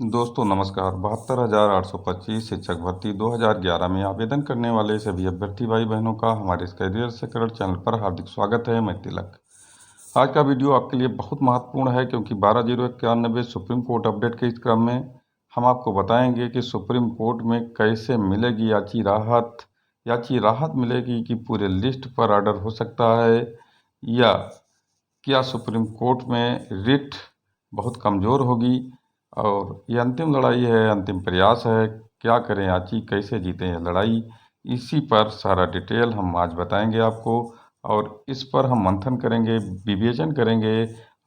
दोस्तों नमस्कार। 72,825 शिक्षक भर्ती 2011 में आवेदन करने वाले सभी अभ्यर्थी भाई बहनों का हमारे इस करियर सेक्रेट चैनल पर हार्दिक स्वागत है। मैं तिलक। आज का वीडियो आपके लिए बहुत महत्वपूर्ण है क्योंकि 12/091 सुप्रीम कोर्ट अपडेट के इस क्रम में हम आपको बताएंगे कि सुप्रीम कोर्ट में कैसे मिलेगी याची राहत मिलेगी कि पूरे लिस्ट पर ऑर्डर हो सकता है, या क्या सुप्रीम कोर्ट में रिट बहुत कमज़ोर होगी। और ये अंतिम लड़ाई है, अंतिम प्रयास है। क्या करें याची, कैसे जीतें यह लड़ाई, इसी पर सारा डिटेल हम आज बताएंगे आपको। और इस पर हम मंथन करेंगे, विवेचन करेंगे,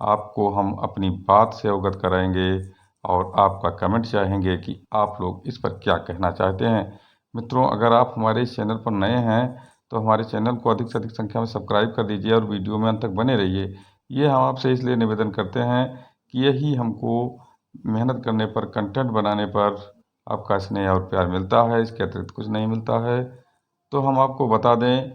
आपको हम अपनी बात से अवगत कराएंगे और आपका कमेंट चाहेंगे कि आप लोग इस पर क्या कहना चाहते हैं। मित्रों, अगर आप हमारे इस चैनल पर नए हैं तो हमारे चैनल को अधिक से अधिक संख्या में सब्सक्राइब कर दीजिए और वीडियो में अंत तक बने रहिए। ये हम आपसे इसलिए निवेदन करते हैं कि यही हमको मेहनत करने पर, कंटेंट बनाने पर आपका स्नेह और प्यार मिलता है, इसके अतिरिक्त कुछ नहीं मिलता है। तो हम आपको बता दें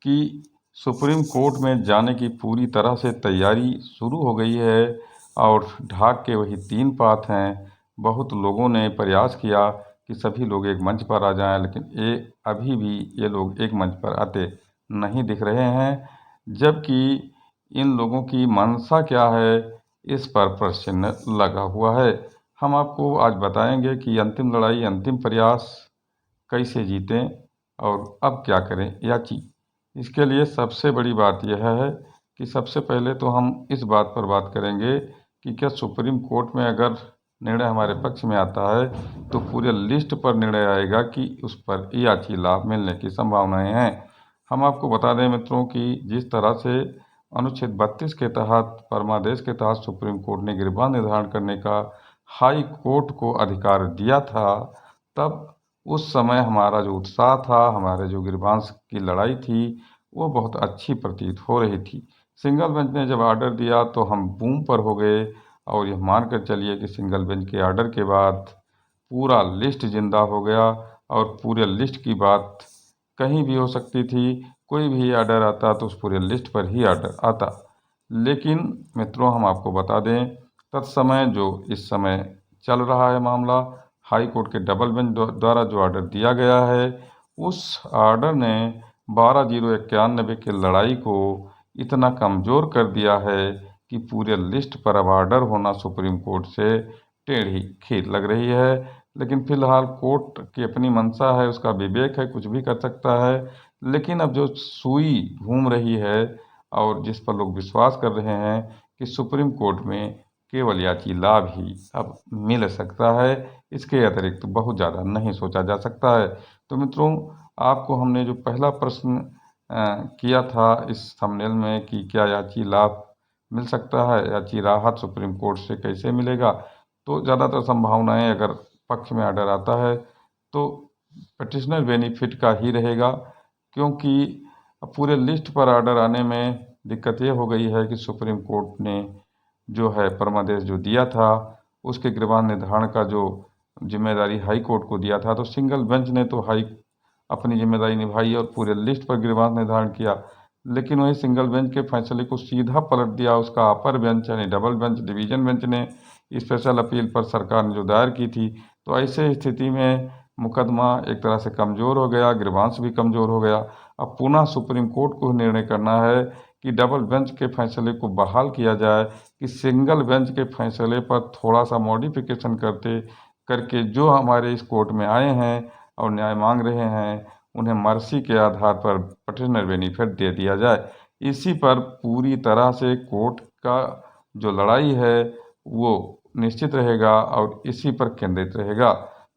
कि सुप्रीम कोर्ट में जाने की पूरी तरह से तैयारी शुरू हो गई है और ढाक के वही 3 पात हैं। बहुत लोगों ने प्रयास किया कि सभी लोग एक मंच पर आ जाएं, लेकिन अभी भी ये लोग एक मंच पर आते नहीं दिख रहे हैं। जबकि इन लोगों की मंशा क्या है, इस पर प्रश्न लगा हुआ है। हम आपको आज बताएंगे कि अंतिम लड़ाई, अंतिम प्रयास कैसे जीतें और अब क्या करें याची। इसके लिए सबसे बड़ी बात यह है कि सबसे पहले तो हम इस बात पर बात करेंगे कि क्या सुप्रीम कोर्ट में अगर निर्णय हमारे पक्ष में आता है तो पूरे लिस्ट पर निर्णय आएगा कि उस पर याची लाभ मिलने की संभावनाएं हैं। हम आपको बता दें मित्रों कि जिस तरह से अनुच्छेद 32 के तहत, परमादेश के तहत सुप्रीम कोर्ट ने गिरबान निर्धारण करने का हाई कोर्ट को अधिकार दिया था, तब उस समय हमारा जो उत्साह था, हमारे जो गिरबांस की लड़ाई थी, वो बहुत अच्छी प्रतीत हो रही थी। सिंगल बेंच ने जब ऑर्डर दिया तो हम बूम पर हो गए। और यह मानकर चलिए कि सिंगल बेंच के ऑर्डर के बाद पूरा लिस्ट जिंदा हो गया और पूरे लिस्ट की बात कहीं भी हो सकती थी। कोई भी ऑर्डर आता तो उस पूरे लिस्ट पर ही ऑर्डर आता। लेकिन मित्रों, हम आपको बता दें, तत्समय जो इस समय चल रहा है मामला, हाई कोर्ट के डबल बेंच द्वारा जो ऑर्डर दिया गया है, उस ऑर्डर ने 12/091 की लड़ाई को इतना कमज़ोर कर दिया है कि पूरे लिस्ट पर अब ऑर्डर होना सुप्रीम कोर्ट से टेढ़ी खीर लग रही है। लेकिन फिलहाल कोर्ट की अपनी मंशा है, उसका विवेक है, कुछ भी कर सकता है। लेकिन अब जो सुई घूम रही है और जिस पर लोग विश्वास कर रहे हैं कि सुप्रीम कोर्ट में केवल याची लाभ ही अब मिल सकता है, इसके अतिरिक्त बहुत ज़्यादा नहीं सोचा जा सकता है। तो मित्रों, आपको हमने जो पहला प्रश्न किया था इस थंबनेल में कि क्या याची लाभ मिल सकता है, याची राहत सुप्रीम कोर्ट से कैसे मिलेगा, तो ज़्यादातर संभावनाएं, अगर पक्ष में ऑर्डर आता है तो पटिशनर बेनिफिट का ही रहेगा। क्योंकि पूरे लिस्ट पर ऑर्डर आने में दिक्कत ये हो गई है कि सुप्रीम कोर्ट ने जो है परमादेश जो दिया था, उसके गिरबान निर्धारण का जो जिम्मेदारी हाई कोर्ट को दिया था, तो सिंगल बेंच ने तो अपनी जिम्मेदारी निभाई और पूरे लिस्ट पर गिरबान निर्धारण किया। लेकिन वही सिंगल बेंच के फैसले को सीधा पलट दिया उसका अपर बेंच, यानी डबल बेंच, डिवीजन बेंच ने। स्पेशल अपील पर सरकार ने जो दायर की थी, तो ऐसे स्थिति में मुकदमा एक तरह से कमज़ोर हो गया, गिरबांश भी कमज़ोर हो गया। अब पुनः सुप्रीम कोर्ट को निर्णय करना है कि डबल बेंच के फैसले को बहाल किया जाए, कि सिंगल बेंच के फैसले पर थोड़ा सा मॉडिफिकेशन करके जो हमारे इस कोर्ट में आए हैं और न्याय मांग रहे हैं, उन्हें मर्सी के आधार पर पटिशनर बेनिफिट दे दिया जाए। इसी पर पूरी तरह से कोर्ट का जो लड़ाई है वो निश्चित रहेगा और इसी पर केंद्रित रहेगा।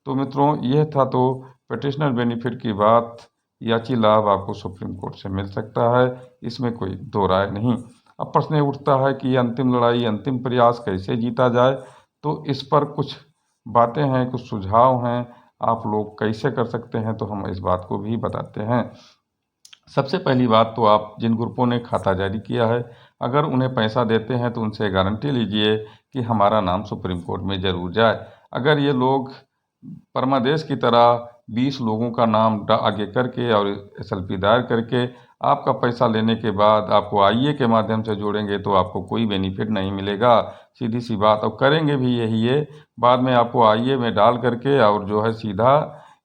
तो मित्रों, यह था तो पटिशनर बेनिफिट की बात। याची लाभ आपको सुप्रीम कोर्ट से मिल सकता है, इसमें कोई दो राय नहीं। अब प्रश्न ये उठता है कि अंतिम लड़ाई, अंतिम प्रयास कैसे जीता जाए। तो इस पर कुछ बातें हैं, कुछ सुझाव हैं, आप लोग कैसे कर सकते हैं, तो हम इस बात को भी बताते हैं। सबसे पहली बात तो आप जिन ग्रुपों ने खाता जारी किया है, अगर उन्हें पैसा देते हैं तो उनसे गारंटी लीजिए कि हमारा नाम सुप्रीम कोर्ट में ज़रूर जाए। अगर ये लोग परमादेश की तरह 20 लोगों का नाम आगे करके और SLP दायर करके आपका पैसा लेने के बाद आपको आईए के माध्यम से जोड़ेंगे तो आपको कोई बेनिफिट नहीं मिलेगा। सीधी सी बात, और करेंगे भी यही है, बाद में आपको आईए में डाल करके और जो है सीधा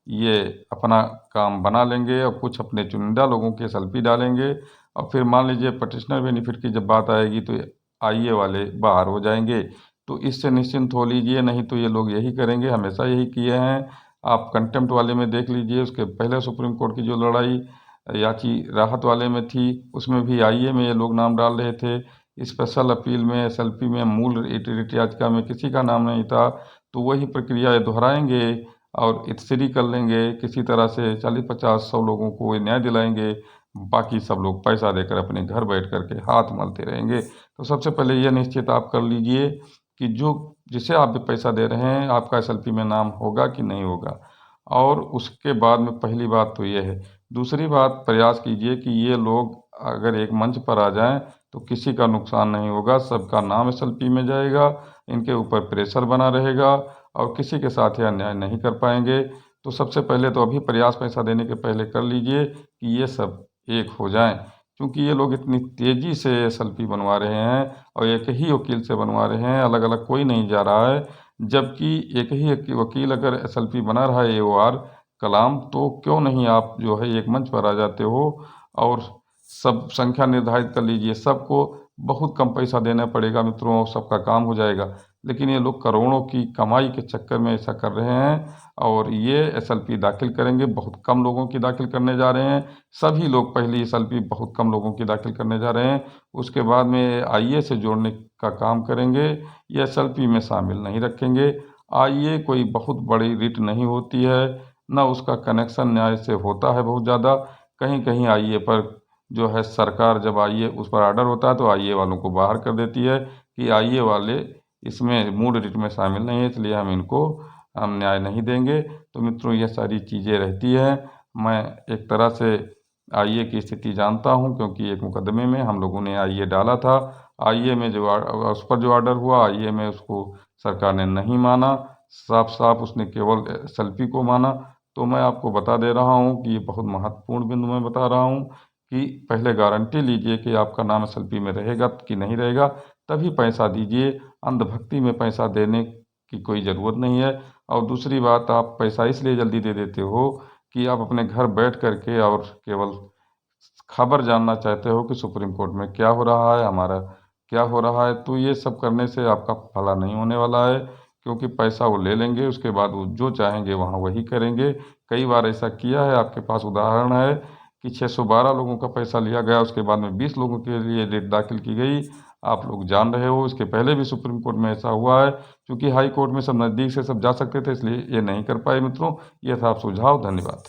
ये अपना काम बना लेंगे और कुछ अपने चुनिंदा लोगों के SLP डालेंगे। और फिर मान लीजिए पेटिशनर बेनिफिट की जब बात आएगी तो आईए वाले बाहर हो जाएंगे। तो इससे निश्चिंत हो लीजिए, नहीं तो ये लोग यही करेंगे, हमेशा यही किए हैं। आप कंटेम्प्ट वाले में देख लीजिए, उसके पहले सुप्रीम कोर्ट की जो लड़ाई याची राहत वाले में थी, उसमें भी आईए में ये लोग नाम डाल रहे थे। स्पेशल अपील में SLP में मूल रिट याचिका में किसी का नाम नहीं था। तो वही प्रक्रिया ये दोहराएंगे और इत्सरी कर लेंगे, किसी तरह से 40-50-100 लोगों को ये न्याय दिलाएंगे। बाकी सब लोग पैसा देकर अपने घर बैठ करके हाथ मलते रहेंगे। तो सबसे पहले ये निश्चित आप कर लीजिए कि जो जिसे आप भी पैसा दे रहे हैं आपका SLP में नाम होगा कि नहीं होगा। और उसके बाद में पहली बात तो ये है। दूसरी बात, प्रयास कीजिए कि ये लोग अगर एक मंच पर आ जाएं तो किसी का नुकसान नहीं होगा, सबका नाम SLP में जाएगा, इनके ऊपर प्रेशर बना रहेगा और किसी के साथ ये अन्याय नहीं कर पाएंगे। तो सबसे पहले तो अभी प्रयास पैसा देने के पहले कर लीजिए कि ये सब एक हो जाएं, क्योंकि ये लोग इतनी तेज़ी से SLP बनवा रहे हैं और एक ही वकील से बनवा रहे हैं, अलग अलग कोई नहीं जा रहा है। जबकि एक ही वकील अगर SLP बना रहा है AOR कलाम, तो क्यों नहीं आप जो है एक मंच पर आ जाते हो और सब संख्या निर्धारित कर लीजिए। सबको बहुत कम पैसा देना पड़ेगा मित्रों और सबका काम हो जाएगा। लेकिन ये लोग करोड़ों की कमाई के चक्कर में ऐसा कर रहे हैं और ये SLP दाखिल करेंगे, बहुत कम लोगों की दाखिल करने जा रहे हैं। सभी लोग पहली SLP बहुत कम लोगों की दाखिल करने जा रहे हैं, उसके बाद में आईए से जोड़ने का काम करेंगे, ये SLP में शामिल नहीं रखेंगे। आईए कोई बहुत बड़ी रिट नहीं होती है, ना उसका कनेक्शन न्याय से होता है बहुत ज़्यादा। कहीं कहीं आईए पर जो है सरकार जब आईए उस पर ऑर्डर होता है तो आईए वालों को बाहर कर देती है कि आईए वाले इसमें मूड रिट में शामिल नहीं है, इसलिए हम न्याय नहीं देंगे। तो मित्रों ये सारी चीज़ें रहती हैं। मैं एक तरह से आईए की स्थिति जानता हूँ, क्योंकि एक मुकदमे में हम लोगों ने आईए डाला था। आईए में उस पर जो ऑर्डर हुआ, आईए में उसको सरकार ने नहीं माना, साफ साफ उसने केवल SLP को माना। तो मैं आपको बता दे रहा हूँ कि ये बहुत महत्वपूर्ण बिंदु मैं बता रहा हूँ कि पहले गारंटी लीजिए कि आपका नाम SLP में रहेगा कि नहीं रहेगा, तभी पैसा दीजिए। अंधभक्ति में पैसा देने की कोई ज़रूरत नहीं है। और दूसरी बात, आप पैसा इसलिए जल्दी दे देते हो कि आप अपने घर बैठ करके और केवल खबर जानना चाहते हो कि सुप्रीम कोर्ट में क्या हो रहा है, हमारा क्या हो रहा है। तो ये सब करने से आपका भला नहीं होने वाला है, क्योंकि पैसा वो ले लेंगे, उसके बाद वो जो चाहेंगे वहाँ वही करेंगे। कई बार ऐसा किया है, आपके पास उदाहरण है कि 612 लोगों का पैसा लिया गया, उसके बाद में 20 लोगों के लिए रिट दाखिल की गई। आप लोग जान रहे हो, इसके पहले भी सुप्रीम कोर्ट में ऐसा हुआ है। क्योंकि हाई कोर्ट में सब नज़दीक से सब जा सकते थे, इसलिए ये नहीं कर पाए मित्रों। ये था आप सुझाव। धन्यवाद।